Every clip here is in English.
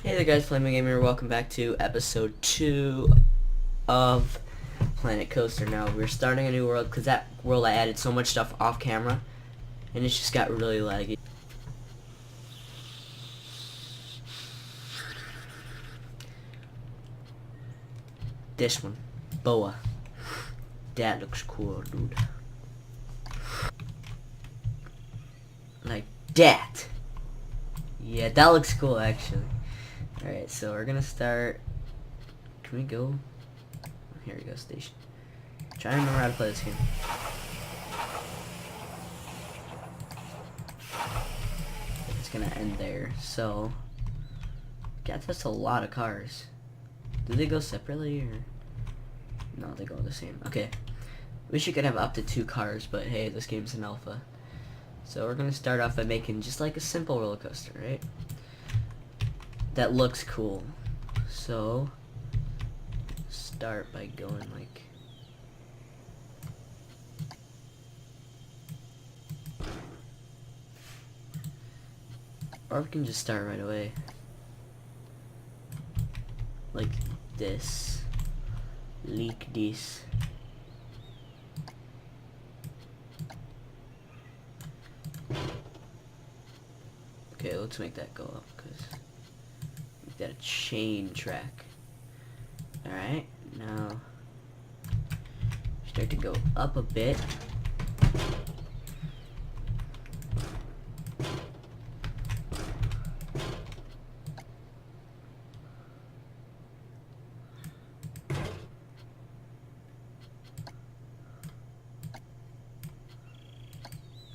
Hey there guys, Flaming Gamer, welcome back to episode 2 of Planet Coaster. Now, we're starting a new world because that world I added so much stuff off camera and it just got really laggy. This one, Boa. That looks cool, dude. Like that. Yeah, that looks cool actually. Alright, so we're gonna start. Can we go? Here we go, station. Try to remember how to play this game. It's gonna end there, so. God, that's a lot of cars. Do they go separately or? No, they go the same. Okay. Wish you could have up to 2 cars, but hey, this game's an alpha. So we're gonna start off by making just like a simple roller coaster, right? That looks cool. So start by going like or we can just start right away. Like this. Leak this. Okay, let's make that go up because make that a chain track. Alright, now start to go up a bit.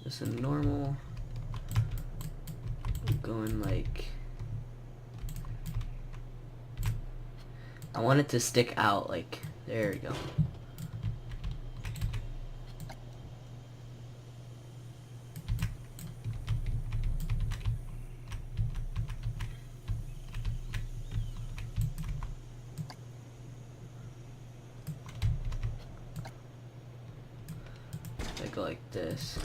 Just a normal going like I want it to stick out like there we go. I go like this.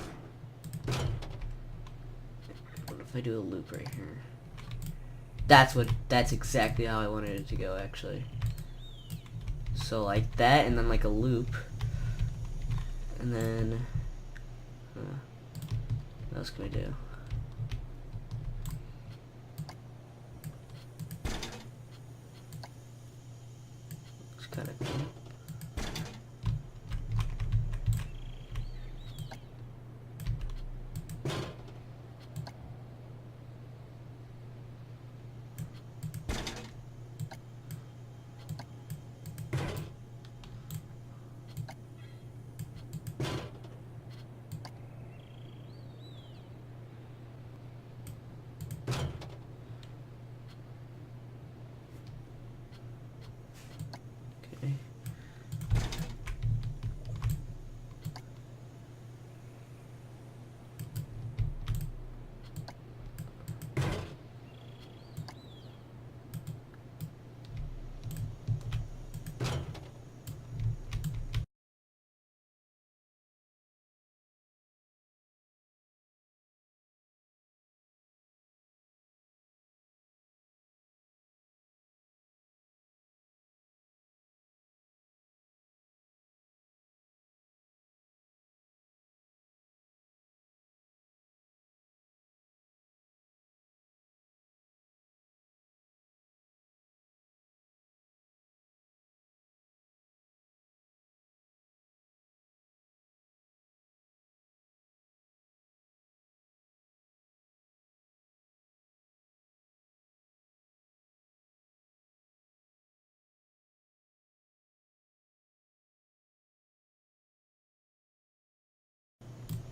What if I do a loop right here? That's exactly how I wanted it to go actually. So like that and then like a loop. And then what else can we do? Looks kinda cool. Okay.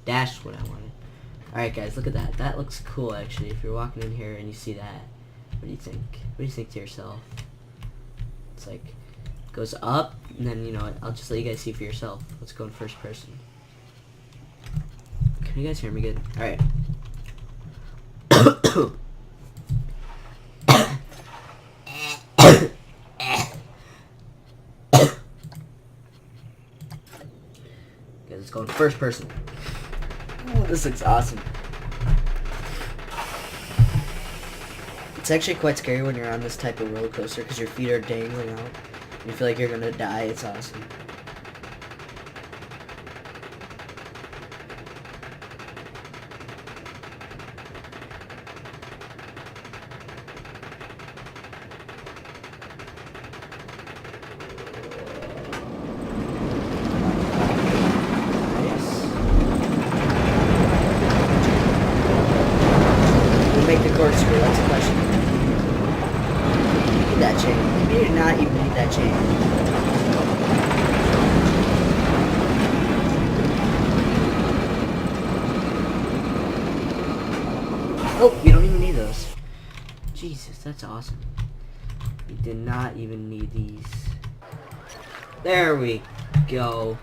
That's what I wanted. Alright guys, look at that. That looks cool actually. If you're walking in here and you see that, what do you think? What do you think to yourself? It's like, goes up, and then, you know, I'll just let you guys see for yourself. Let's go in first person. Can you guys hear me good? Alright. Guys, let's go in first person. Oh, this looks awesome. It's actually quite scary when you're on this type of roller coaster because your feet are dangling out. You feel like you're gonna die. It's awesome. Make the corkscrew, that's the question. You need that chain. You do not even need that chain. Oh, you don't even need those. Jesus, that's awesome. You did not even need these. There we go.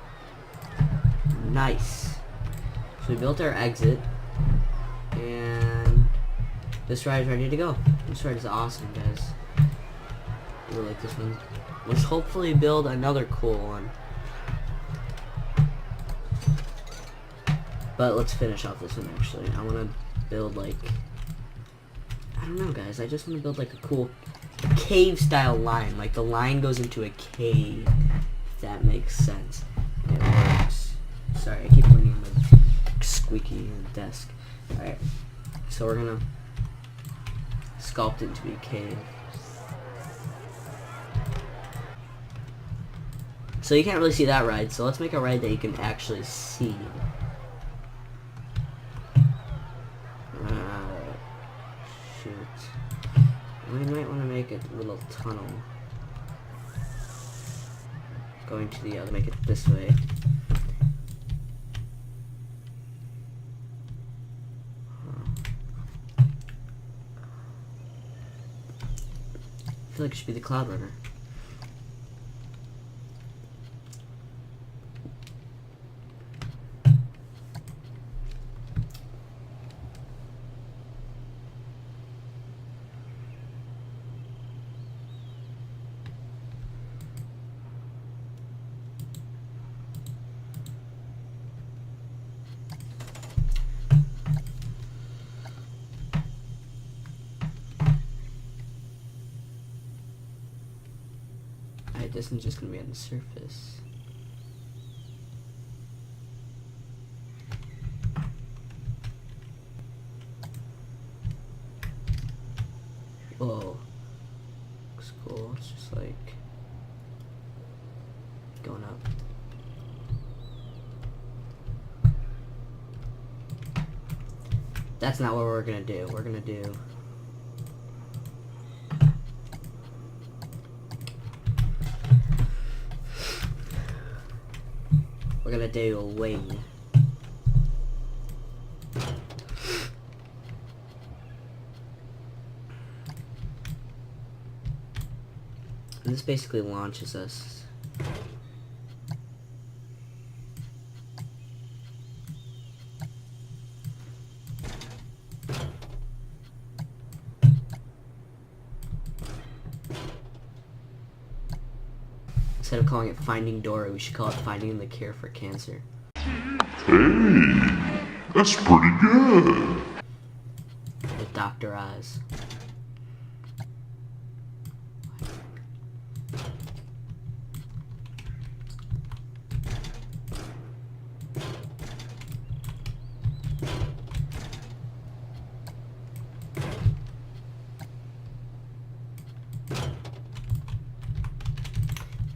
Nice. So we built our exit. And this ride is ready to go. This ride is awesome, guys. I really like this one. Let's hopefully build another cool one. But let's finish off this one, actually. I want to build, like... I don't know, guys. I just want to build, like, a cool cave-style line. Like, the line goes into a cave. If that makes sense. It works. Sorry, I keep ringing my squeaky desk. Alright. So we're gonna sculpt it to be a cave. So you can't really see that ride, so let's make a ride that you can actually see. Shoot. We might want to make a little tunnel. Going to the other, make it this way. I feel like it should be the Cloud Runner. This one's just gonna be on the surface. Whoa. Looks cool. It's just like going up. That's not what we're gonna do. We're gonna do a wing. And this basically launches us. Instead of calling it Finding Dory, we should call it Finding the Cure for Cancer. Hey, that's pretty good. With Dr. Oz.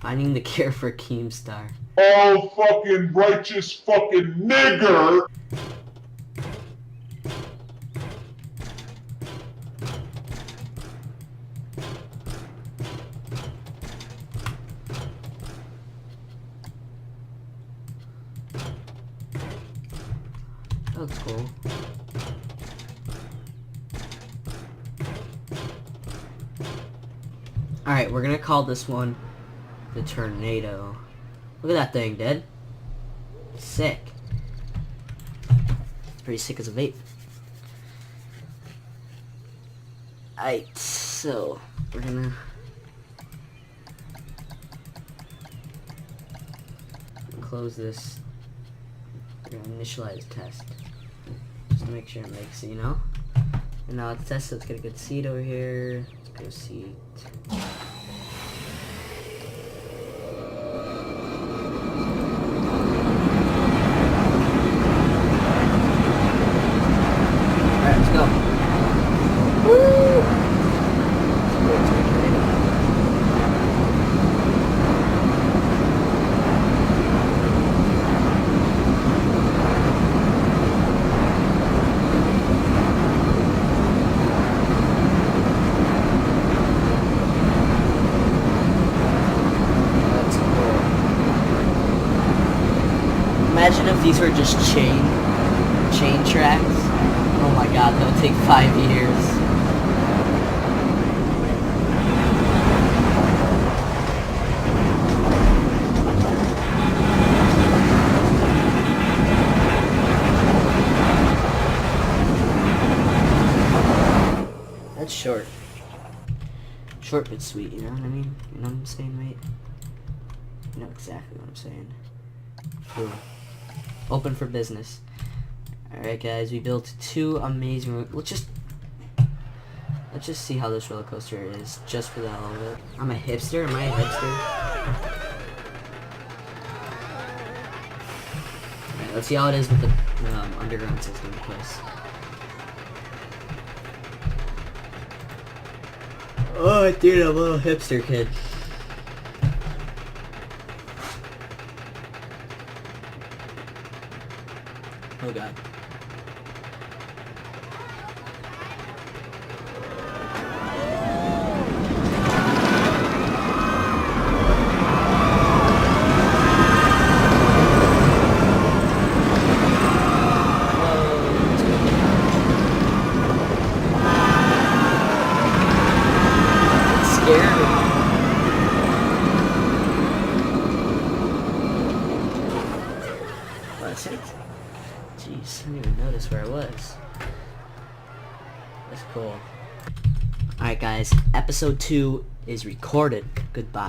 Finding the Cure for Keemstar. Oh, fucking righteous fucking nigger! That looks cool. Alright, we're gonna call this one the Tornado. Look at that thing, dude. Sick. It's pretty sick as a vape. Alright, so we're gonna close this. We're gonna initialize test. Just to make sure it makes it, you know? And now let's test. Let's get a good seat over here. Let's go seat. Alright, let's go. Woo! Imagine if these were just chain tracks. Oh my god, that would take 5 years. That's short. Short but sweet, you know what I mean? You know what I'm saying, mate? You know exactly what I'm saying. Cool. Open for business. Alright guys, we built 2 amazing... Let's just see how this roller coaster is, just for the hell of it. I'm a hipster? Am I a hipster? Alright, let's see how it is with the underground system in place. Oh dude, I'm a little hipster kid. Oh god. It's scary. That's it. Jeez, I didn't even notice where I was. That's cool. Alright guys, episode 2 is recorded. Goodbye.